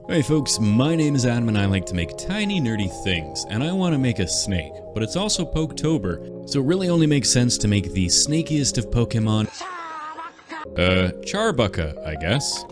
Hey folks, my name is Adam and I like to make tiny nerdy things, and I want to make a snake, but it's also Poketober, so it really only makes sense to make the snakiest of Pokemon, Charbucka, I guess.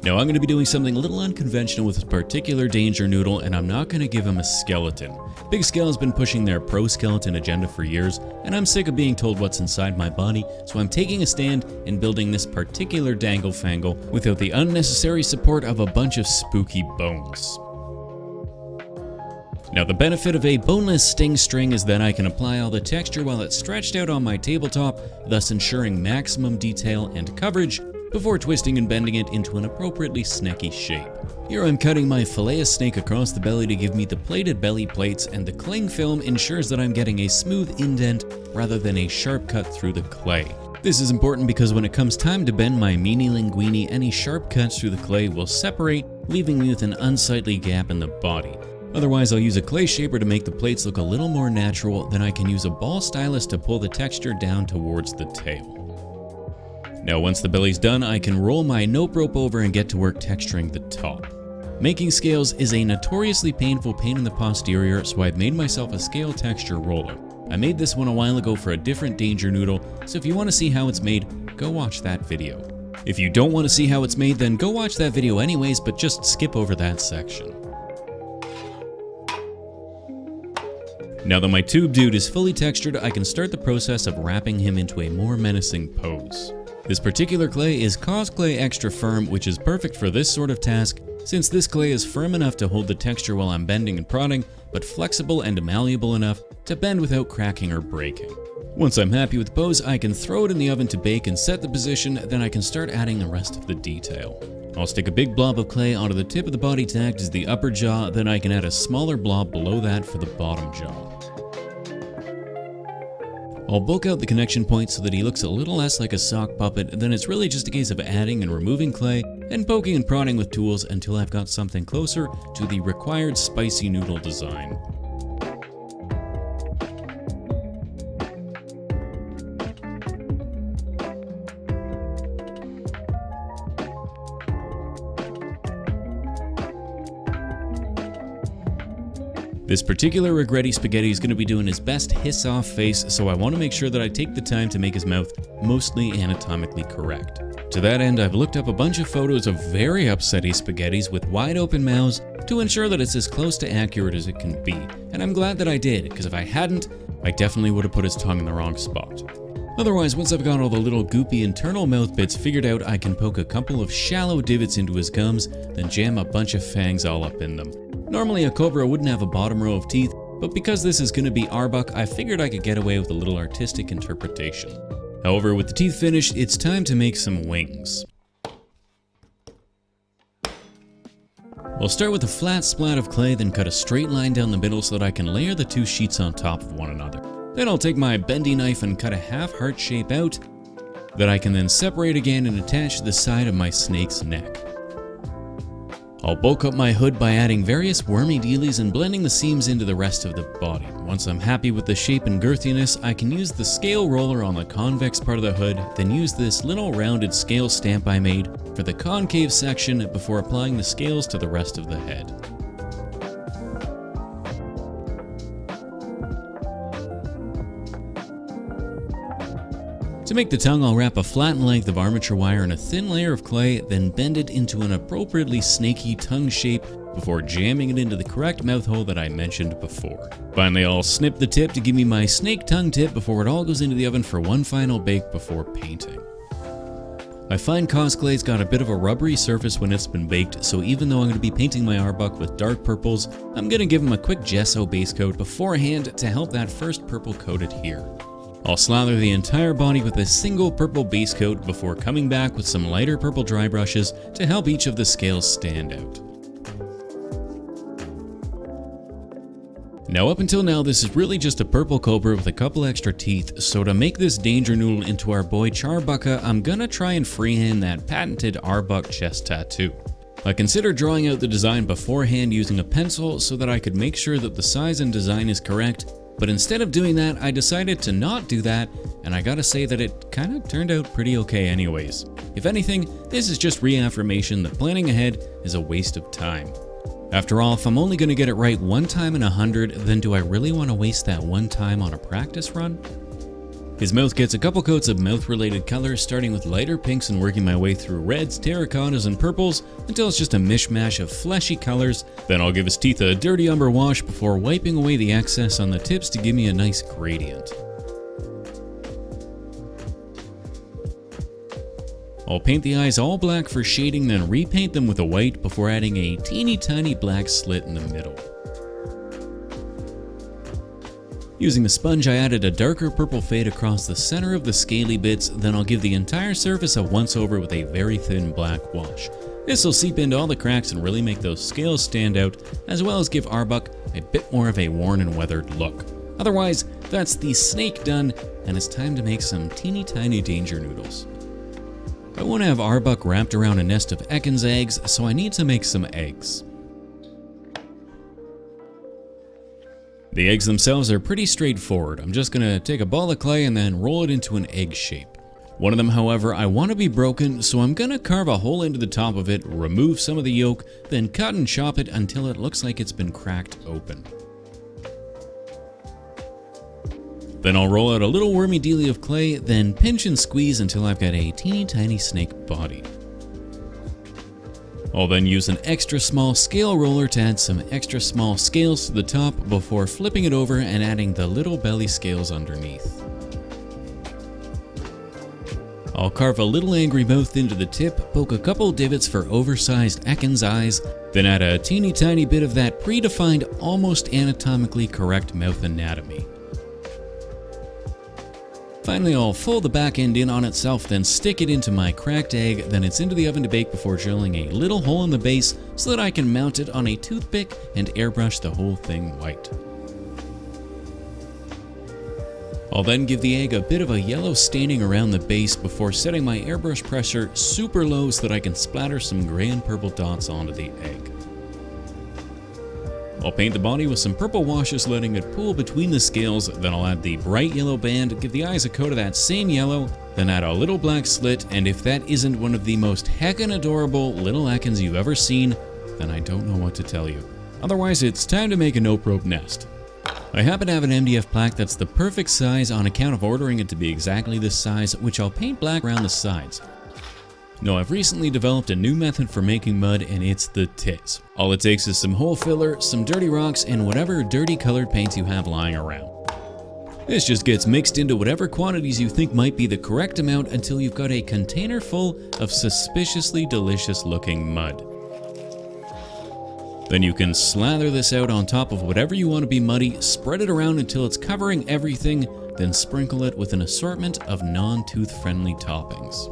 Now I'm going to be doing something a little unconventional with this particular Danger Noodle, and I'm not going to give him a skeleton. Big Scale has been pushing their pro-skeleton agenda for years, and I'm sick of being told what's inside my body, so I'm taking a stand and building this particular dangle-fangle without the unnecessary support of a bunch of spooky bones. Now the benefit of a boneless sting string is that I can apply all the texture while it's stretched out on my tabletop, thus ensuring maximum detail and coverage, before twisting and bending it into an appropriately snacky shape. Here I'm cutting my fillet of snake across the belly to give me the plated belly plates, and the cling film ensures that I'm getting a smooth indent rather than a sharp cut through the clay. This is important because when it comes time to bend my meanie linguini, any sharp cuts through the clay will separate, leaving me with an unsightly gap in the body. Otherwise, I'll use a clay shaper to make the plates look a little more natural, then I can use a ball stylus to pull the texture down towards the tail. Now once the belly's done, I can roll my nope rope over and get to work texturing the top. Making scales is a notoriously painful pain in the posterior, so I've made myself a scale texture roller. I made this one a while ago for a different Danger Noodle, so if you want to see how it's made, go watch that video. If you don't want to see how it's made, then go watch that video anyways, but just skip over that section. Now that my tube dude is fully textured, I can start the process of wrapping him into a more menacing pose. This particular clay is Cause Clay Extra Firm, which is perfect for this sort of task, since this clay is firm enough to hold the texture while I'm bending and prodding, but flexible and malleable enough to bend without cracking or breaking. Once I'm happy with the pose, I can throw it in the oven to bake and set the position, then I can start adding the rest of the detail. I'll stick a big blob of clay onto the tip of the body to act as the upper jaw, then I can add a smaller blob below that for the bottom jaw. I'll bulk out the connection point so that he looks a little less like a sock puppet, then it's really just a case of adding and removing clay and poking and prodding with tools until I've got something closer to the required spicy noodle design. This particular Regretti Spaghetti is going to be doing his best hiss-off face, so I want to make sure that I take the time to make his mouth mostly anatomically correct. To that end, I've looked up a bunch of photos of very upsetty spaghettis with wide open mouths to ensure that it's as close to accurate as it can be, and I'm glad that I did, because if I hadn't, I definitely would have put his tongue in the wrong spot. Otherwise, once I've got all the little goopy internal mouth bits figured out, I can poke a couple of shallow divots into his gums, then jam a bunch of fangs all up in them. Normally a cobra wouldn't have a bottom row of teeth, but because this is going to be Arbok, I figured I could get away with a little artistic interpretation. However, with the teeth finished, it's time to make some wings. I'll start with a flat splat of clay, then cut a straight line down the middle so that I can layer the two sheets on top of one another. Then I'll take my bendy knife and cut a half heart shape out that I can then separate again and attach to the side of my snake's neck. I'll bulk up my hood by adding various wormy dealies and blending the seams into the rest of the body. Once I'm happy with the shape and girthiness, I can use the scale roller on the convex part of the hood, then use this little rounded scale stamp I made for the concave section before applying the scales to the rest of the head. To make the tongue, I'll wrap a flattened length of armature wire in a thin layer of clay, then bend it into an appropriately snaky tongue shape before jamming it into the correct mouth hole that I mentioned before. Finally, I'll snip the tip to give me my snake tongue tip before it all goes into the oven for one final bake before painting. I find Cause Clay's got a bit of a rubbery surface when it's been baked, so even though I'm going to be painting my Arbok with dark purples, I'm going to give him a quick gesso base coat beforehand to help that first purple coat adhere. I'll slather the entire body with a single purple base coat before coming back with some lighter purple dry brushes to help each of the scales stand out. Now up until now, this is really just a purple cobra with a couple extra teeth, so to make this Danger Noodle into our boy Charbucka, I'm gonna try and freehand that patented Arbok chest tattoo. I considered drawing out the design beforehand using a pencil so that I could make sure that the size and design is correct, But instead of doing that, I decided to not do that, and I gotta say that it kinda turned out pretty okay anyways. If anything, this is just reaffirmation that planning ahead is a waste of time. After all, if I'm only gonna get it right one time in 100, then do I really want to waste that one time on a practice run? His mouth gets a couple coats of mouth-related colors, starting with lighter pinks and working my way through reds, terracottas, and purples until it's just a mishmash of fleshy colors. Then I'll give his teeth a dirty umber wash before wiping away the excess on the tips to give me a nice gradient. I'll paint the eyes all black for shading, then repaint them with a white before adding a teeny tiny black slit in the middle. Using the sponge, I added a darker purple fade across the center of the scaly bits, then I'll give the entire surface a once-over with a very thin black wash. This will seep into all the cracks and really make those scales stand out, as well as give Arbok a bit more of a worn and weathered look. Otherwise, that's the snake done, and it's time to make some teeny tiny danger noodles. I want to have Arbok wrapped around a nest of Ekans eggs, so I need to make some eggs. The eggs themselves are pretty straightforward. I'm just gonna take a ball of clay and then roll it into an egg shape. One of them, however, I want to be broken, so I'm gonna carve a hole into the top of it, remove some of the yolk, then cut and chop it until it looks like it's been cracked open. Then I'll roll out a little wormy dealy of clay, then pinch and squeeze until I've got a teeny tiny snake body. I'll then use an extra small scale roller to add some extra small scales to the top before flipping it over and adding the little belly scales underneath. I'll carve a little angry mouth into the tip, poke a couple divots for oversized Ekans eyes, then add a teeny tiny bit of that predefined, almost anatomically correct mouth anatomy. Finally, I'll fold the back end in on itself, then stick it into my cracked egg, then it's into the oven to bake before drilling a little hole in the base so that I can mount it on a toothpick and airbrush the whole thing white. I'll then give the egg a bit of a yellow staining around the base before setting my airbrush pressure super low so that I can splatter some gray and purple dots onto the egg. I'll paint the body with some purple washes, letting it pool between the scales, then I'll add the bright yellow band, give the eyes a coat of that same yellow, then add a little black slit, and if that isn't one of the most heckin' adorable little Ekans you've ever seen, then I don't know what to tell you. Otherwise, it's time to make a no-probe nest. I happen to have an MDF plaque that's the perfect size on account of ordering it to be exactly this size, which I'll paint black around the sides. No, I've recently developed a new method for making mud, and it's the tits. All it takes is some hole filler, some dirty rocks, and whatever dirty colored paints you have lying around. This just gets mixed into whatever quantities you think might be the correct amount until you've got a container full of suspiciously delicious looking mud. Then you can slather this out on top of whatever you want to be muddy, spread it around until it's covering everything, then sprinkle it with an assortment of non-tooth friendly toppings.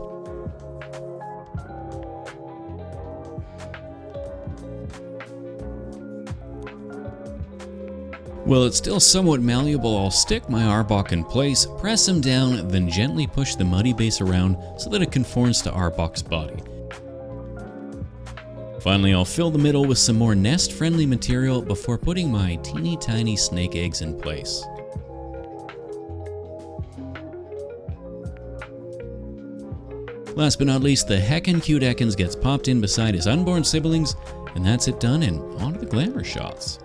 While it's still somewhat malleable, I'll stick my Arbok in place, press him down, then gently push the muddy base around so that it conforms to Arbok's body. Finally, I'll fill the middle with some more nest-friendly material before putting my teeny tiny snake eggs in place. Last but not least, the heckin' cute Ekans gets popped in beside his unborn siblings, and that's it done and on to the glamour shots.